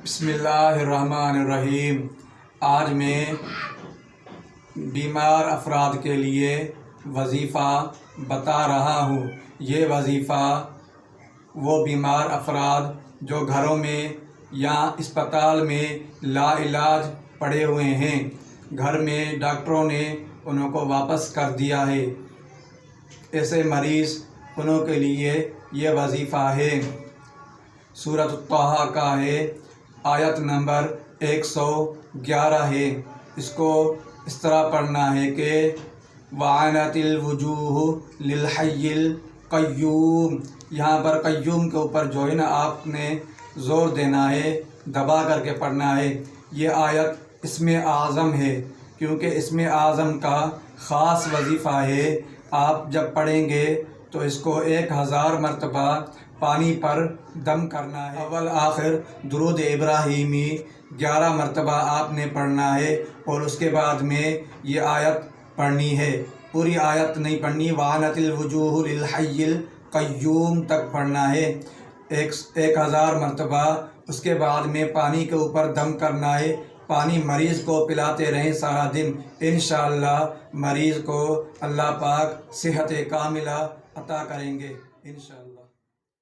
بسم اللہ الرحمن الرحیم۔ آج میں بیمار افراد کے لیے وظیفہ بتا رہا ہوں۔ یہ وظیفہ وہ بیمار افراد جو گھروں میں یا اسپتال میں لا علاج پڑے ہوئے ہیں، گھر میں ڈاکٹروں نے انہوں کو واپس کر دیا ہے، ایسے مریض انہوں کے لیے یہ وظیفہ ہے۔ سورۃ طٰہٰ کا ہے، آیت نمبر 111 ہے۔ اس کو اس طرح پڑھنا ہے کہ وَعَنَتِ الْوُجُوهُ لِلْحَيِّ الْقَيُّومِ۔ یہاں پر قیوم کے اوپر جو ہے نا آپ نے زور دینا ہے، دبا کر کے پڑھنا ہے۔ یہ آیت اسم اعظم ہے، کیونکہ اسم اعظم کا خاص وظیفہ ہے۔ آپ جب پڑھیں گے تو اس کو 1000 مرتبہ پانی پر دم کرنا ہے۔ اول آخر درود ابراہیمی 11 مرتبہ آپ نے پڑھنا ہے، اور اس کے بعد میں یہ آیت پڑھنی ہے۔ پوری آیت نہیں پڑھنی، وَعَنَتِ الْوُجُوهُ لِلْحَيِّ الْقَيُّومِ تک پڑھنا ہے 1000 مرتبہ۔ اس کے بعد میں پانی کے اوپر دم کرنا ہے۔ پانی مریض کو پلاتے رہیں سارا دن، انشاءاللہ مریض کو اللہ پاک صحت کاملہ عطا کریں گے انشاءاللہ۔